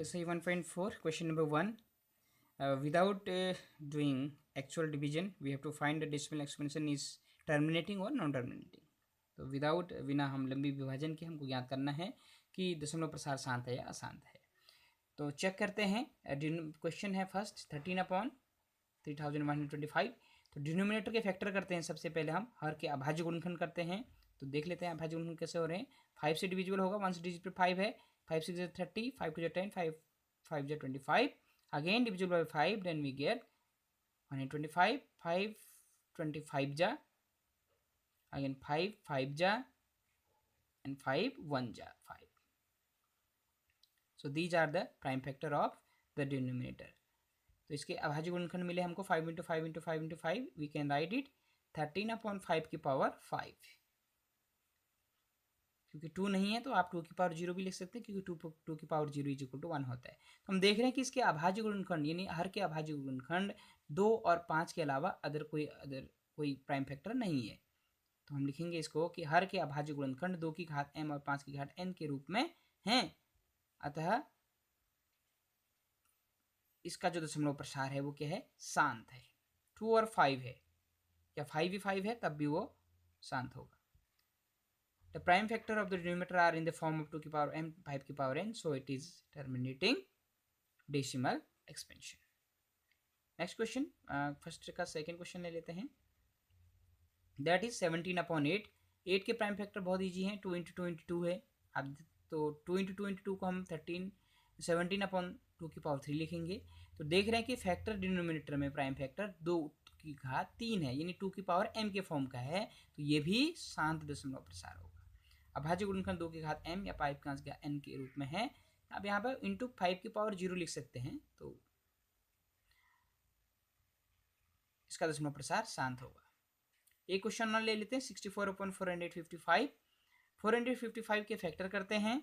SI 1.4 question number 1. Without doing actual division, we have to find the decimal expansion is terminating or non terminating. तो without बिना हम लंबी विभाजन के हमको ज्ञात करना है कि दशमलव प्रसार शांत है या अशांत है. तो चेक करते हैं. क्वेश्चन है फर्स्ट 13/3125. तो डिनोमिनेटर के फैक्टर करते हैं. सबसे पहले हम हर के अभाज्य गुणनखंड करते हैं. तो देख लेते हैं अभाज्य गुणनखंड कैसे हो रहे हैं. 5 से डिविजिबल होगा, 1 से डिजिट पे 5 है. 5 6 30, 5 2 10, 5 5 25. Again divisible by 5, then we get 125. 5 25 ja, again 5 5 ja, and 5 1 ja 5. So these are the prime factor of the denominator. तो इसके अभाज्य गुणनखंड मिले हमको 5 into 5 into 5 into 5. We can write it 13/5 की पावर 5. क्योंकि 2 नहीं है तो आप 2 की पावर 0 भी लिख सकते हैं, क्योंकि 2 की पावर 0 इज इक्वल टू 1 होता है. तो हम देख रहे हैं कि इसके अभाज्य गुणनखंड यानी हर के अभाज्य गुणनखंड 2 और 5 के अलावा अदर कोई प्राइम फैक्टर नहीं है. तो हम लिखेंगे इसको कि हर के अभाज्य गुणनखंड 2 की घात m और 5 की घात n के रूप में हैं. अतः इसका जो दशमलव प्रसार है वो क्या है, शांत है. 2 और 5 है या 5 भी 5 है तब भी वो शांत होगा. The prime factor of the denominator are in the form of 2 की power m, 5 की power n, so it is terminating decimal expansion. Next question, first का सेकेंड क्वेश्चन ले लेते हैं. That is 17/8. 8 के प्राइम फैक्टर बहुत ईजी हैं. 2 into 2 into 2 है. अब तो 2 into 2 into 2 को हम 17/2 की पावर 3 लिखेंगे. तो देख रहे हैं कि फैक्टर डिनोमिनेटर में प्राइम फैक्टर 2 की घात 3 है, यानी 2 की पावर m के फॉर्म का है. तो ये भी शांत दशमलव प्रसार होगा. अभाज्य गुणनखंड 2 की घात m या 5 का n के रूप में है. अब यहाँ पर इंटू 5 की पावर 0 लिख सकते हैं. तो इसका दशमलव प्रसार शांत होगा. एक क्वेश्चन और ले लेते हैं. 64/455. 455 के फैक्टर करते हैं.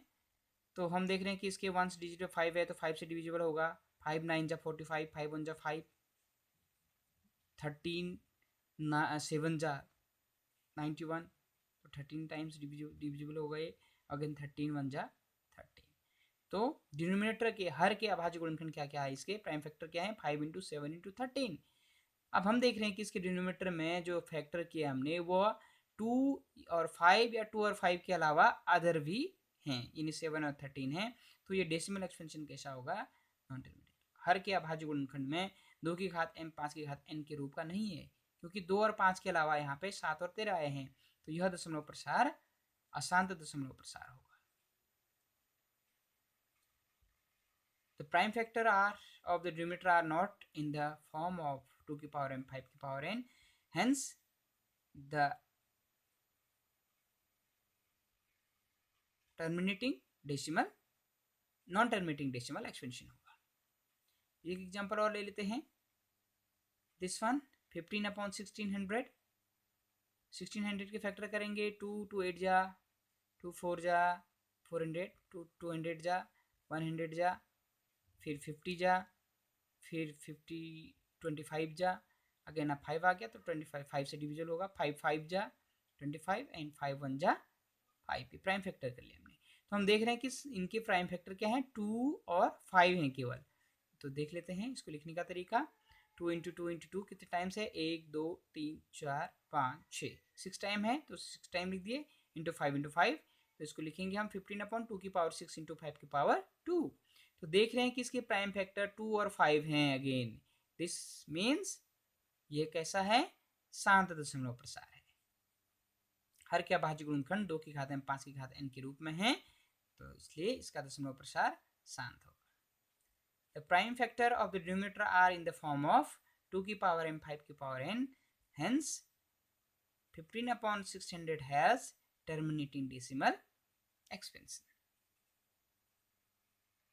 तो हम देख रहे हैं कि इसके 1 डिजिट 5 है तो 5 से डिविजिबल होगा. 5 9 जा 45, 5 1 जा 5, 13 7 जा 91. 13 टाइम्स डिविजिबल होगा ये. अगेन 13 1 जा 13. तो डिनोमिनेटर के हर के अभाज्य गुणनखंड क्या क्या है, इसके प्राइम फैक्टर क्या है, 5 into 7 into 13. अब हम देख रहे हैं कि इसके डिनोमिनेटर में जो फैक्टर किया हमने वो 2 और 5 या 2 और 5 के अलावा अदर भी हैं, यानी 7 और 13 है. तो ये डेसिमल एक्सपेंशन कैसा होगा, नॉन टर्मिनेटिंग. हर के अभाज्य गुणनखंड में 2 की घात m 5 की घात n के रूप का नहीं है, क्योंकि 2 और 5 के अलावा यहाँ पे 7 और 13 आए हैं. तो यह दशमलव प्रसार अशांत दशमलव प्रसार होगा. The prime factor of the denominator are not in the form of 2 की पावर m 5 की power n. Hence the terminating decimal non terminating decimal expansion होगा. एक एग्जांपल और ले लेते हैं. This one 15/1600. 1600 के फैक्टर करेंगे. 2 2 8 जा, 2 4 जा 400, 2 200 जा 100 जा, फिर 50 जा, फिर 50 25 जा. अगेन अब 5 आ गया तो 25 5 से डिविजल होगा. 5 5 जा 25 एंड 5 1 जा 5. प्राइम फैक्टर कर लिया हमने. तो हम देख रहे हैं कि इनके प्राइम फैक्टर क्या है, 2 और 5 हैं केवल. तो देख लेते हैं इसको लिखने का तरीका. 2 into 2 into 2 कितने टाइम्स है, 1 2 3 4 5 6, 6 टाइम है तो 6 टाइम लिख दिए. Into 5 into 5. तो इसको लिखेंगे हम 15/2 की पावर 6 इंटू 5 की पावर 2. तो देख रहे हैं कि इसके प्राइम फैक्टर 2 और 5 हैं. अगेन दिस मीन्स ये कैसा है, शांत दशमलव प्रसार है. हर के अभाज्य गुणनखंड 2 की घात m 5 की घात n के रूप में है, तो इसलिए इसका दशमलव प्रसार शांत होगा. The prime factor of the denominator are in the form of 2 की पावर m 5 की power n. Hence 15/600 has terminating decimal expansion.